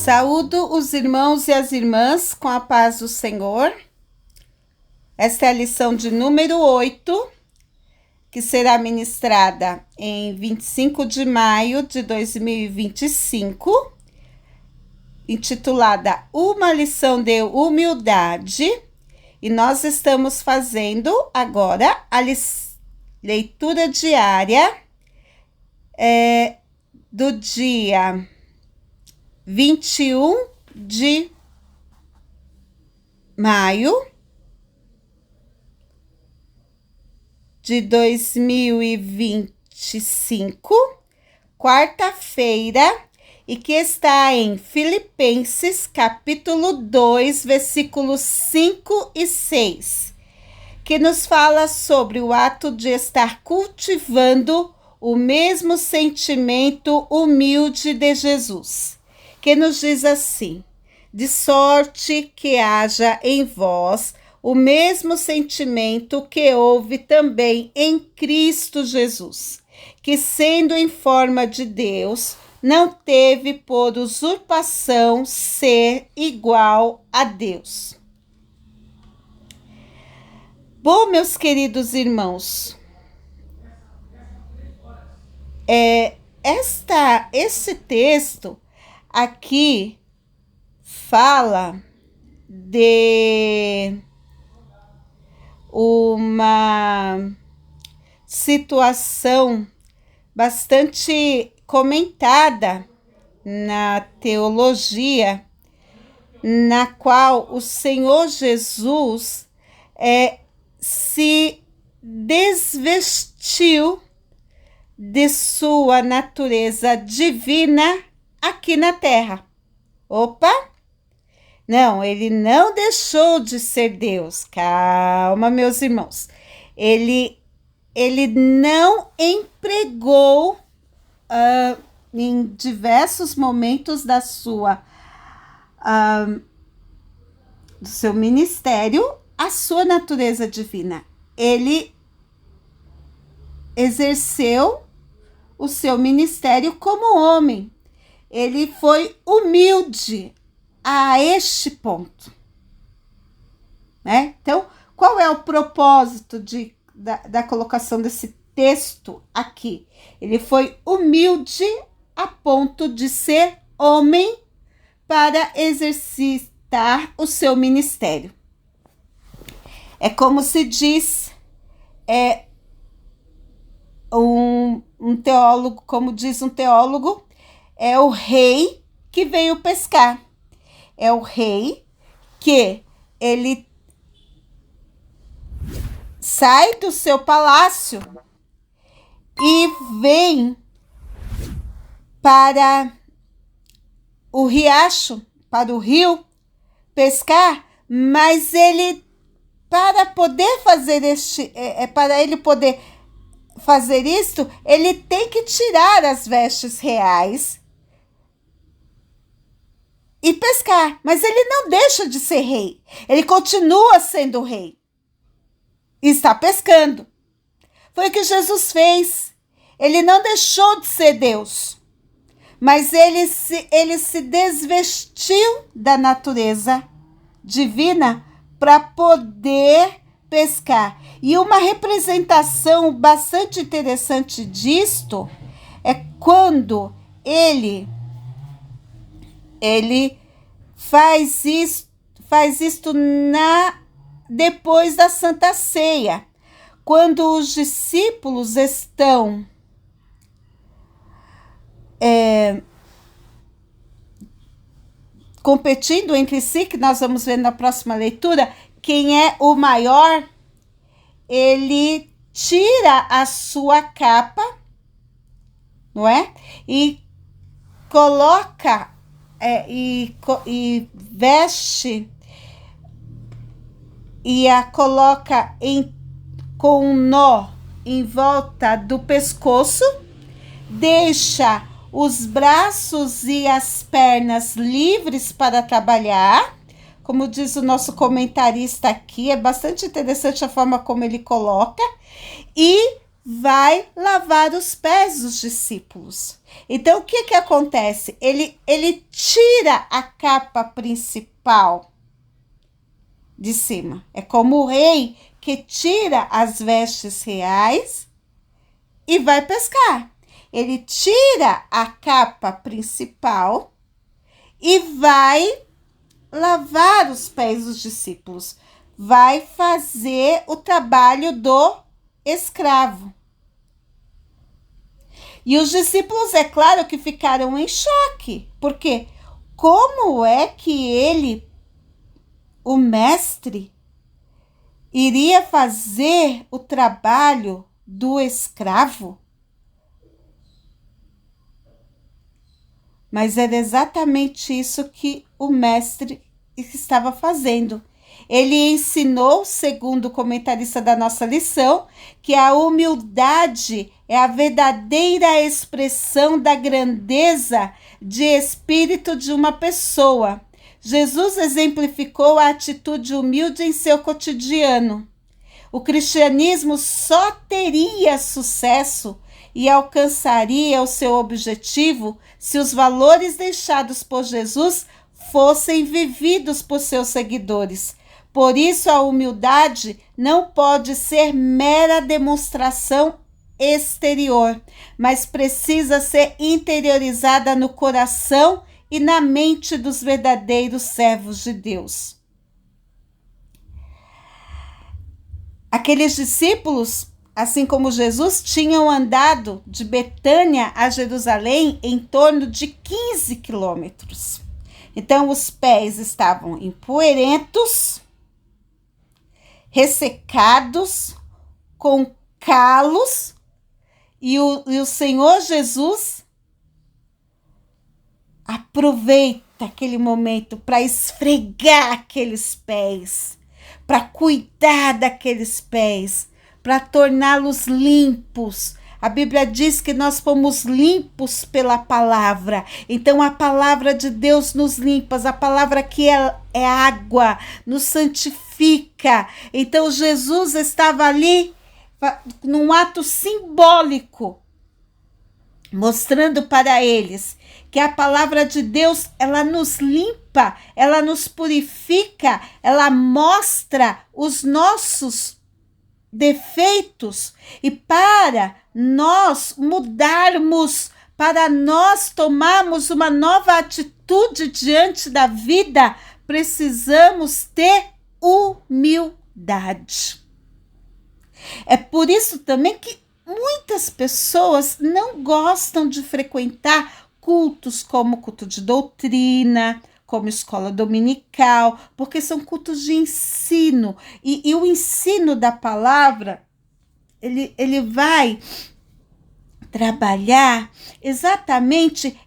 Saúdo os irmãos e as irmãs com a paz do Senhor. Esta é a lição de número 8, que será ministrada em 25 de maio de 2025, intitulada Uma Lição de Humildade. E nós estamos fazendo agora a leitura diária do dia 21 de maio de 2025, quarta-feira, e que está em Filipenses, capítulo 2, versículos 5 e 6, que nos fala sobre o ato de estar cultivando o mesmo sentimento humilde de Jesus, que nos diz assim: de sorte que haja em vós o mesmo sentimento que houve também em Cristo Jesus, que sendo em forma de Deus, não teve por usurpação ser igual a Deus. Bom, meus queridos irmãos, esse texto aqui fala de uma situação bastante comentada na teologia, na qual o Senhor Jesus se desvestiu de sua natureza divina aqui na terra. Opa! Não, ele não deixou de ser Deus. Calma, meus irmãos. Ele não empregou em diversos momentos do seu ministério a sua natureza divina. Ele exerceu o seu ministério como homem. Ele foi humilde a este ponto, né? Então, qual é o propósito da colocação desse texto aqui? Ele foi humilde a ponto de ser homem para exercitar o seu ministério. É como se diz um teólogo, como diz um teólogo, é o rei que veio pescar. É o rei que ele sai do seu palácio e vem para o riacho, para o rio, pescar, mas ele, para poder fazer para ele poder fazer isto, ele tem que tirar as vestes reais e pescar, mas ele não deixa de ser rei, ele continua sendo rei e está pescando. Foi o que Jesus fez, ele não deixou de ser Deus, mas ele se desvestiu da natureza divina para poder pescar. E uma representação bastante interessante disto é quando ele faz isto depois da Santa Ceia, quando os discípulos estão competindo entre si, que nós vamos ver na próxima leitura, quem é o maior. Ele tira a sua capa, não é? E coloca e veste e a coloca com um nó em volta do pescoço, deixa os braços e as pernas livres para trabalhar. Como diz o nosso comentarista aqui, é bastante interessante a forma como ele coloca, e vai lavar os pés dos discípulos. Então, o que acontece? Ele tira a capa principal de cima. É como o rei que tira as vestes reais e vai pescar. Ele tira a capa principal e vai lavar os pés dos discípulos. Vai fazer o trabalho do escravo. E os discípulos, é claro que ficaram em choque, porque como é que ele, o mestre, iria fazer o trabalho do escravo? Mas era exatamente isso que o mestre estava fazendo. Ele ensinou, segundo o comentarista da nossa lição, que a humildade é a verdadeira expressão da grandeza de espírito de uma pessoa. Jesus exemplificou a atitude humilde em seu cotidiano. O cristianismo só teria sucesso e alcançaria o seu objetivo se os valores deixados por Jesus fossem vividos por seus seguidores. Por isso, a humildade não pode ser mera demonstração exterior, mas precisa ser interiorizada no coração e na mente dos verdadeiros servos de Deus. Aqueles discípulos, assim como Jesus, tinham andado de Betânia a Jerusalém em torno de 15 quilômetros. Então, os pés estavam empoeirentos, ressecados, com calos, e o Senhor Jesus aproveita aquele momento para esfregar aqueles pés, para cuidar daqueles pés, para torná-los limpos. A Bíblia diz que nós fomos limpos pela palavra. Então, a palavra de Deus nos limpa. A palavra que é água, nos santifica. Então, Jesus estava ali num ato simbólico, mostrando para eles que a palavra de Deus, ela nos limpa, ela nos purifica, ela mostra os nossos defeitos, e para nós mudarmos, para nós tomarmos uma nova atitude diante da vida, precisamos ter humildade. É por isso também que muitas pessoas não gostam de frequentar cultos como culto de doutrina, como escola dominical, porque são cultos de ensino. E o ensino da palavra, ele vai trabalhar exatamente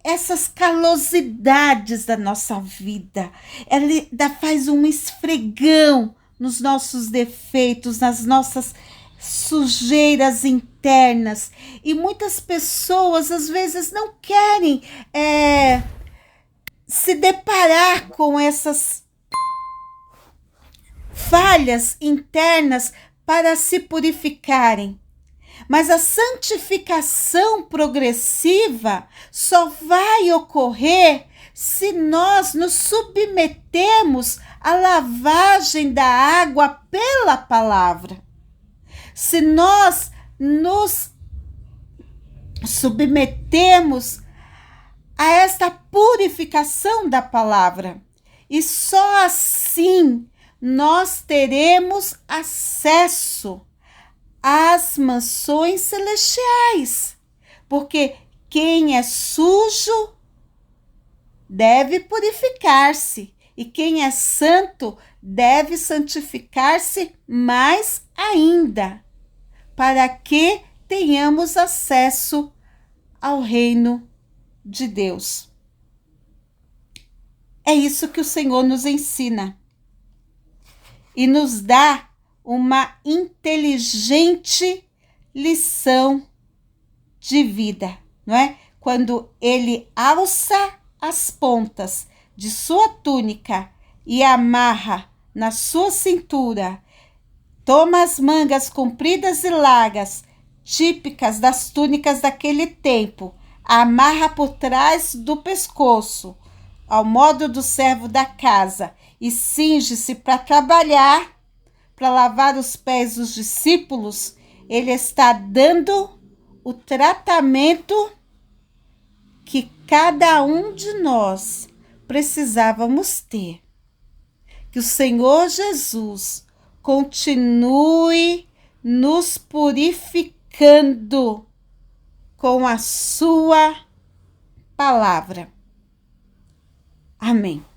essas calosidades da nossa vida. Ele faz um esfregão nos nossos defeitos, nas nossas sujeiras internas. E muitas pessoas, às vezes, não querem se deparar com essas falhas internas para se purificarem. Mas a santificação progressiva só vai ocorrer se nós nos submetemos à lavagem da água pela palavra. Se nós nos submetemos a esta purificação da palavra. E só assim nós teremos acesso às mansões celestiais. Porque quem é sujo deve purificar-se, e quem é santo deve santificar-se mais ainda, para que tenhamos acesso ao reino de Deus. É isso que o Senhor nos ensina e nos dá uma inteligente lição de vida, não é? Quando ele alça as pontas de sua túnica e amarra na sua cintura, toma as mangas compridas e largas típicas das túnicas daquele tempo, amarra por trás do pescoço, ao modo do servo da casa, e cinge-se para trabalhar, para lavar os pés dos discípulos. Ele está dando o tratamento que cada um de nós precisávamos ter. Que o Senhor Jesus continue nos purificando com a sua palavra. Amém.